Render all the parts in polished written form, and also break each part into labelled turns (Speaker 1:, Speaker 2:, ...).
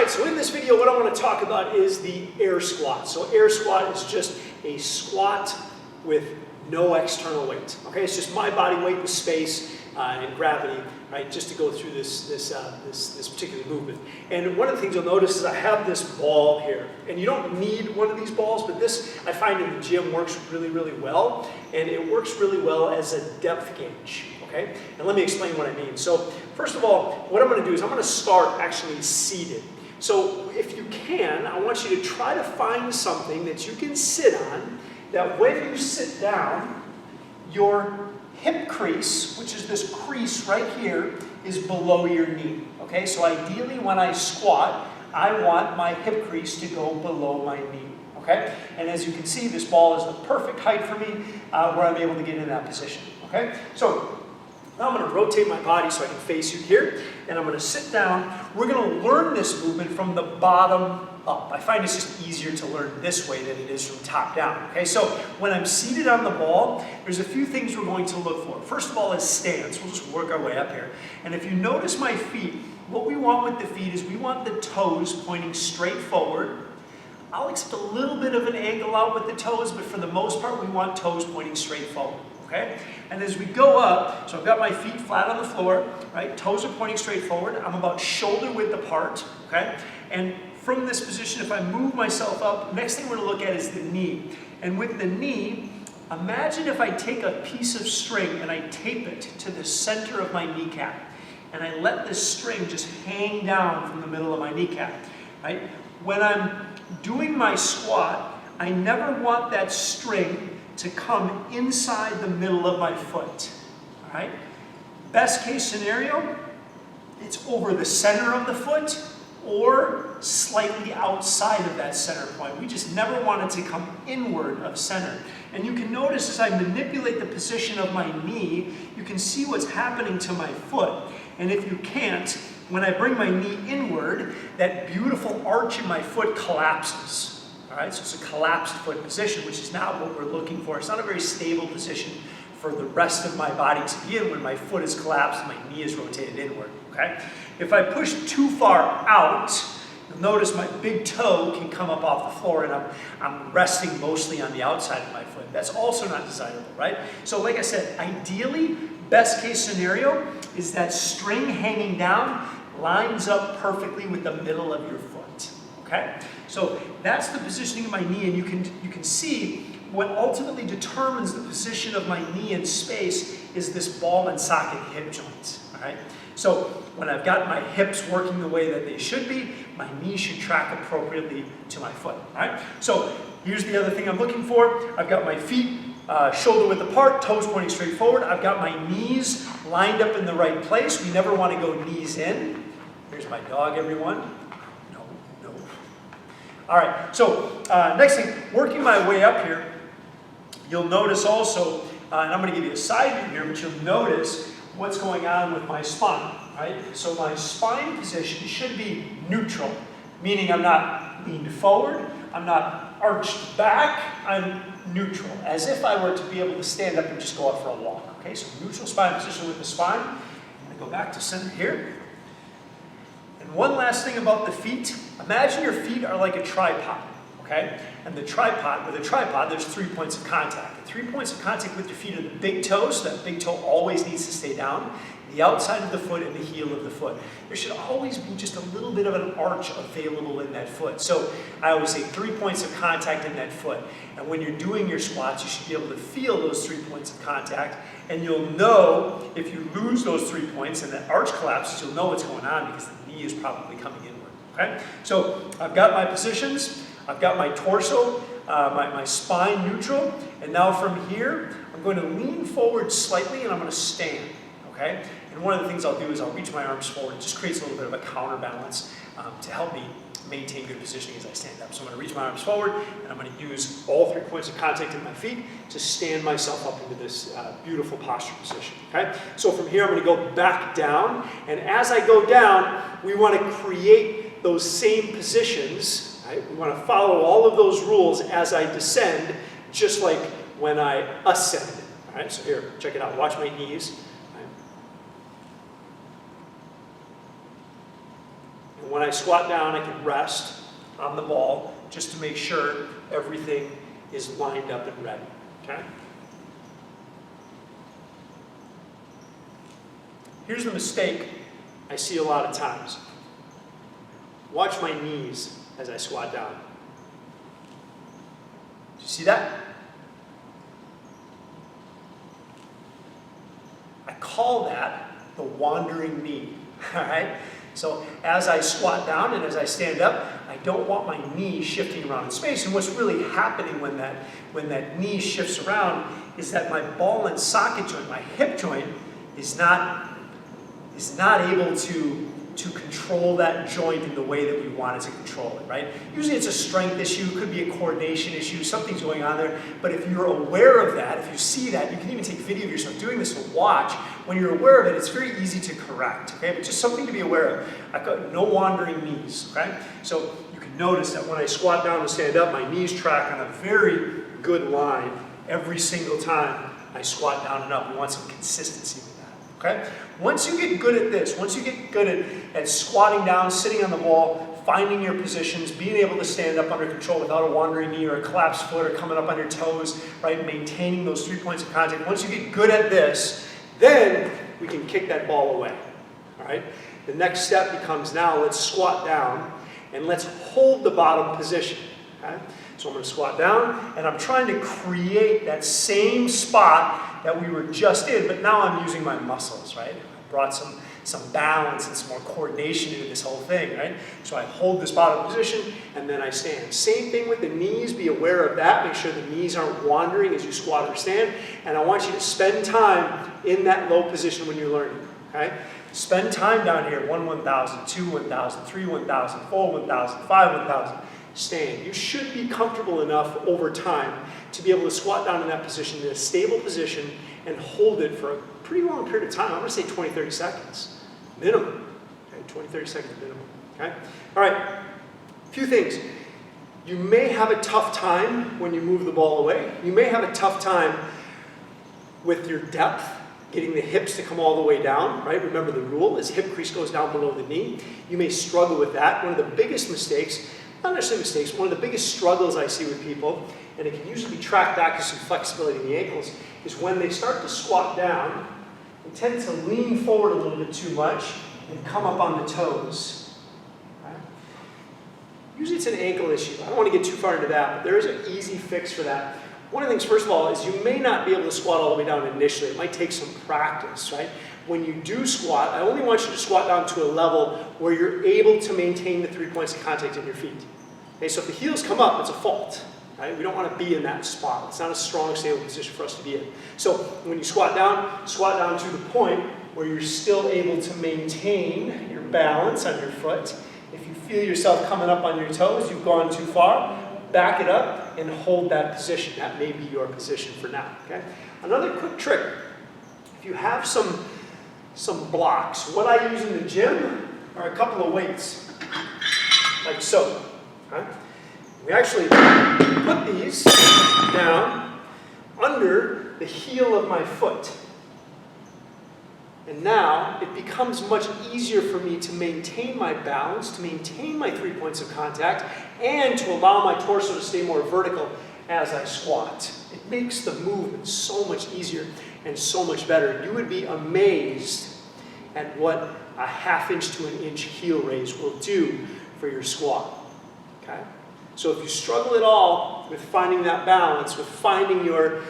Speaker 1: right, so in this video what I want to talk about is the air squat. So air squat is just a squat with no external weight. Okay, it's just my body weight in space and gravity, right, just to go through this particular movement. And one of the things you'll notice is I have this ball here. And you don't need one of these balls, but this I find in the gym works really, really well. And it works really well as a depth gauge. Okay? And let me explain what I mean. So first of all, what I'm going to do is I'm going to start actually seated. So if you can, I want you to try to find something that you can sit on, that when you sit down, your hip crease, which is this crease right here, is below your knee. Okay? So ideally when I squat, I want my hip crease to go below my knee. Okay? And as you can see, this ball is the perfect height for me where I'm able to get in that position. Okay? So now I'm going to rotate my body so I can face you here, and I'm going to sit down. We're going to learn this movement from the bottom up. I find it's just easier to learn this way than it is from top down. Okay, so when I'm seated on the ball, there's a few things we're going to look for. First of all is stance. We'll just work our way up here. And if you notice my feet, what we want with the feet is we want the toes pointing straight forward. I'll accept a little bit of an angle out with the toes, but for the most part, we want toes pointing straight forward. Okay? And as we go up, so I've got my feet flat on the floor, right? Toes are pointing straight forward. I'm about shoulder width apart, okay? And from this position, if I move myself up, next thing we're going to look at is the knee. And with the knee, imagine if I take a piece of string and I tape it to the center of my kneecap. And I let this string just hang down from the middle of my kneecap, right? When I'm doing my squat, I never want that string to come inside the middle of my foot. All right? Best case scenario, it's over the center of the foot or slightly outside of that center point. We just never want it to come inward of center. And you can notice as I manipulate the position of my knee, you can see what's happening to my foot. And if you can't, when I bring my knee inward, that beautiful arch in my foot collapses. All right, so it's a collapsed foot position, which is not what we're looking for. It's not a very stable position for the rest of my body to be in when my foot is collapsed and my knee is rotated inward. Okay? If I push too far out, you'll notice my big toe can come up off the floor and I'm resting mostly on the outside of my foot. That's also not desirable, right? So like I said, ideally, best case scenario is that string hanging down lines up perfectly with the middle of your foot. Okay? So that's the positioning of my knee, and you can see what ultimately determines the position of my knee in space is this ball and socket hip joint. All right? So when I've got my hips working the way that they should be, my knee should track appropriately to my foot. All right? So here's the other thing I'm looking for. I've got my feet shoulder width apart, toes pointing straight forward. I've got my knees lined up in the right place. We never want to go knees in. Here's my dog, everyone. All right, so next thing, working my way up here, you'll notice also, and I'm going to give you a side view here, but you'll notice what's going on with my spine, right? So my spine position should be neutral, meaning I'm not leaned forward, I'm not arched back, I'm neutral, as if I were to be able to stand up and just go out for a walk. Okay, so neutral spine position with the spine. I'm going to go back to center here. And one last thing about the feet, imagine your feet are like a tripod, okay? And with a tripod, there's 3 points of contact. The 3 points of contact with your feet are the big toe, so that big toe always needs to stay down, the outside of the foot and the heel of the foot. There should always be just a little bit of an arch available in that foot. So I always say 3 points of contact in that foot. And when you're doing your squats, you should be able to feel those 3 points of contact. And you'll know if you lose those 3 points and that arch collapses, you'll know what's going on because the knee is probably coming inward. Okay? So I've got my positions, I've got my torso, my spine neutral, and now from here, I'm going to lean forward slightly and I'm going to stand. Okay? And one of the things I'll do is I'll reach my arms forward. It just creates a little bit of a counterbalance to help me maintain good positioning as I stand up. So I'm going to reach my arms forward, and I'm going to use all 3 points of contact in my feet to stand myself up into this beautiful posture position. Okay? So from here, I'm going to go back down, and as I go down, we want to create those same positions. Right? We want to follow all of those rules as I descend, just like when I ascend. All right? So here, check it out. Watch my knees. when I squat down, I can rest on the ball just to make sure everything is lined up and ready, okay? Here's the mistake I see a lot of times. Watch my knees as I squat down. Do you see that? I call that the wandering knee, all right? So as I squat down and as I stand up, I don't want my knee shifting around in space. And what's really happening when that knee shifts around is that my ball and socket joint, my hip joint, is not able to control that joint in the way that we want it to control it, right? Usually it's a strength issue, it could be a coordination issue, something's going on there, but if you're aware of that, if you see that, you can even take video of yourself doing this and watch. When you're aware of it, it's very easy to correct, okay? But just something to be aware of. I've got no wandering knees, okay? So you can notice that when I squat down and stand up, my knees track on a very good line every single time I squat down and up. We want some consistency with that, okay? Once you get good at this, once you get good at squatting down, sitting on the ball, finding your positions, being able to stand up under control without a wandering knee or a collapsed foot or coming up on your toes, right? Maintaining those 3 points of contact. Once you get good at this, then we can kick that ball away, all right? The next step becomes now let's squat down and let's hold the bottom position, okay? So I'm going to squat down and I'm trying to create that same spot that we were just in, but now I'm using my muscles, right? I brought some balance and some more coordination into this whole thing, right? So I hold this bottom position and then I stand. Same thing with the knees, be aware of that. Make sure the knees aren't wandering as you squat or stand. And I want you to spend time in that low position when you're learning, okay? Spend time down here, 1 1,000, 2 1,000, 3 1,000, 4 1,000, 5 1,000. Stand. You should be comfortable enough over time to be able to squat down in that position, in a stable position, and hold it for a pretty long period of time. I'm going to say 20, 30 seconds, minimum. Okay, 20, 30 seconds minimum. Okay? All right, a few things. You may have a tough time when you move the ball away. You may have a tough time with your depth, getting the hips to come all the way down, right? Remember the rule is hip crease goes down below the knee. You may struggle with that. One of the biggest mistakes, not necessarily mistakes, one of the biggest struggles I see with people, and it can usually be tracked back to some flexibility in the ankles, is when they start to squat down, they tend to lean forward a little bit too much and come up on the toes. Right? Usually it's an ankle issue. I don't want to get too far into that, but there is an easy fix for that. One of the things, first of all, is you may not be able to squat all the way down initially. It might take some practice, right? When you do squat, I only want you to squat down to a level where you're able to maintain the 3 points of contact in your feet. Okay, so if the heels come up, it's a fault. Right? We don't want to be in that spot. It's not a strong, stable position for us to be in. So when you squat down to the point where you're still able to maintain your balance on your foot. If you feel yourself coming up on your toes, you've gone too far, back it up and hold that position. That may be your position for now. Okay? Another quick trick, if you have some blocks, what I use in the gym are a couple of weights, like so. Okay? We actually put these down under the heel of my foot. And now it becomes much easier for me to maintain my balance, to maintain my 3 points of contact, and to allow my torso to stay more vertical as I squat. It makes the movement so much easier and so much better. You would be amazed at what a 1/2 inch to 1 inch heel raise will do for your squat. Okay? So if you struggle at all with finding that balance, with finding your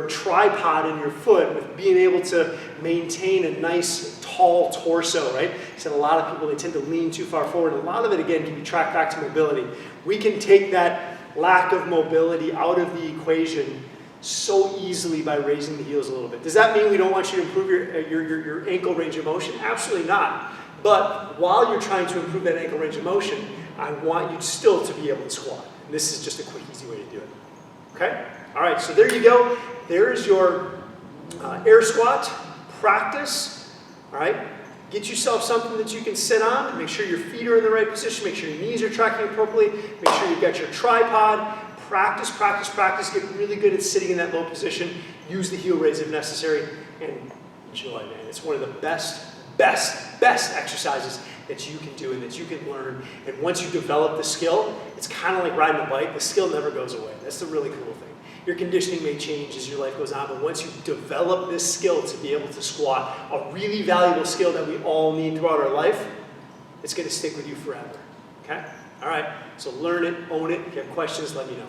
Speaker 1: tripod in your foot, with being able to maintain a nice tall torso, right? I said a lot of people, they tend to lean too far forward. A lot of it, again, can be tracked back to mobility. We can take that lack of mobility out of the equation so easily by raising the heels a little bit. Does that mean we don't want you to improve your ankle range of motion? Absolutely not. But while you're trying to improve that ankle range of motion, I want you still to be able to squat. And this is just a quick, easy way to do it. Okay? All right, so there you go. There's your air squat practice. All right? Get yourself something that you can sit on. Make sure your feet are in the right position. Make sure your knees are tracking appropriately. Make sure you've got your tripod. Practice, practice, practice. Get really good at sitting in that low position. Use the heel raise if necessary. And enjoy, man. It's one of the best exercises that you can do and that you can learn. And once you develop the skill, it's kind of like riding a bike. The skill never goes away. That's the really cool thing. Your conditioning may change as your life goes on, but once you develop this skill to be able to squat, a really valuable skill that we all need throughout our life, it's going to stick with you forever. Okay? All right, so learn it, own it. If you have questions, let me know.